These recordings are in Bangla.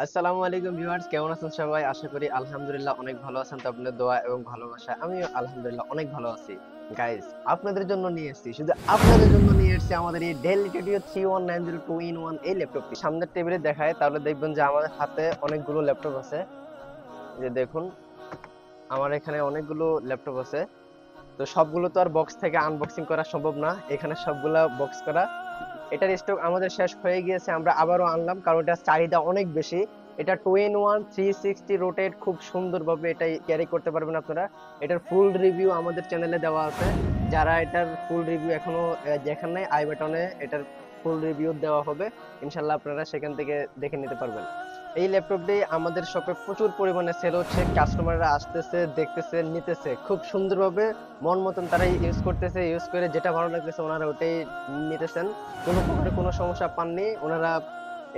আসসালামু আলাইকুম ভিউয়ার্স, কেমন আছেন সবাই? আশা করি আলহামদুলিল্লাহ অনেক ভালো আছেন। তো আপনাদের দোয়া এবং ভালোবাসা আমিও আলহামদুলিল্লাহ অনেক ভালো আছি। গাইস, আপনাদের জন্য নিয়ে এসেছি, শুধু আপনাদের জন্য নিয়ে এসেছি আমাদের এই ডেল স্টুডিও 31902 in 1 এই ল্যাপটপটি। সামনের টেবিলে দেখায় তাহলে দেখবেন যে আমাদের হাতে অনেকগুলো ল্যাপটপ আছে। এই যে দেখুন, আমার এখানে অনেকগুলো ল্যাপটপ আছে। তো সবগুলো তো আর বক্স থেকে আনবক্সিং করা সম্ভব না, এখানে সবগুলা বক্স করা। এটার স্টক আমাদের শেষ হয়ে গিয়েছে, আমরা আবারও আনলাম কারণ এটার চাহিদা অনেক বেশি। এটা 2 in 1 360 রোটেট, খুব সুন্দরভাবে এটাই ক্যারি করতে পারবেন আপনারা। এটার ফুল রিভিউ আমাদের চ্যানেলে দেওয়া আছে। যারা এটার ফুল রিভিউ এখনো দেখেন নাই, আই বাটনে এটার ফুল রিভিউ দেওয়া হবে, ইনশাল্লাহ আপনারা সেখান থেকে দেখে নিতে পারবেন। এই ল্যাপটপটি আমাদের শপে প্রচুর পরিমাণে সেল হচ্ছে, কাস্টমাররা আসতেছে, দেখতেছে, নিতেছে খুব সুন্দরভাবে, মন মতন তারা ইউজ করতেছে, ইউজ করে যেটা ভালো লাগতেছে ওনারা ওটাই নিতেছেন। কোনো প্রকারের কোনো সমস্যা পাননি ওনারা।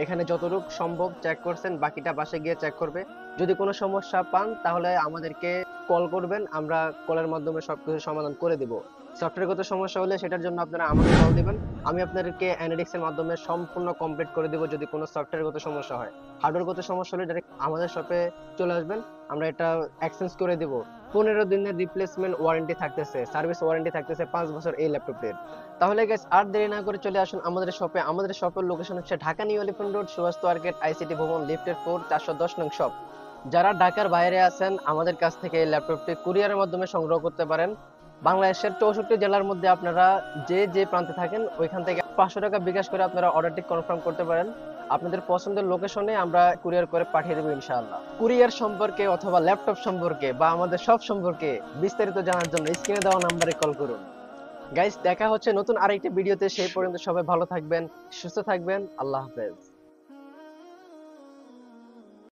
এখানে যতটুকু সম্ভব চেক করছেন, বাকিটা বাসায় গিয়ে চেক করবে। যদি কোনো সমস্যা পান তাহলে আমাদেরকে কল করবেন, আমরা কলের মাধ্যমে সবকিছু সমাধান করে দিব। সফটওয়্যারগত সমস্যা হলে সেটার জন্য আপনারা আমাকে কল দিবেন, আমি আপনাদেরকে অ্যানালিটিক্স এর মাধ্যমে সম্পূর্ণ কমপ্লিট করে দিব। যদি কোনো সফটওয়্যারগত সমস্যা হয়, হার্ডওয়্যারগত সমস্যা হলে ডাইরেক্ট আমাদের শপে চলে আসবেন, আমরা এটা এক্সচেঞ্জ করে দিব। 15 দিনের রিপ্লেসমেন্ট ওয়ারেন্টি থাকতেছে, সার্ভিস ওয়ারেন্টি থাকতেছে 5 বছর এই ল্যাপটপের। তাহলে গাইস, আর দেরি না করে চলে আসুন আমাদের শপে। আমাদের শপের লোকেশন হচ্ছে Dhaka new elephant road, Subhash market, ICT Bhaban, লিফটের 4, 410 নং শপ। যারা ঢাকার বাইরে আছেন আমাদের কাছ থেকে এই ল্যাপটপটি কুরিয়ারের মাধ্যমে সংগ্রহ করতে পারেন। বাংলাদেশের 64 জেলার মধ্যে আপনারা যে যে প্রান্তে থাকেন ওইখান থেকে 500 টাকা বিকাশ করে আপনারা অর্ডারটি কনফার্ম করতে পারেন। আপনাদের পছন্দের লোকেশনে আমরা কুরিয়ার করে পাঠিয়ে দেবো ইনশাআল্লাহ। কুরিয়ার সম্পর্কে অথবা ল্যাপটপ সম্পর্কে বা আমাদের সব সম্পর্কে বিস্তারিত জানার জন্য স্ক্রিনে দেওয়া নাম্বারে কল করুন। গাইস, দেখা হচ্ছে নতুন আরেকটি ভিডিওতে। সেই পর্যন্ত সবাই ভালো থাকবেন, সুস্থ থাকবেন। আল্লাহ হাফেজ।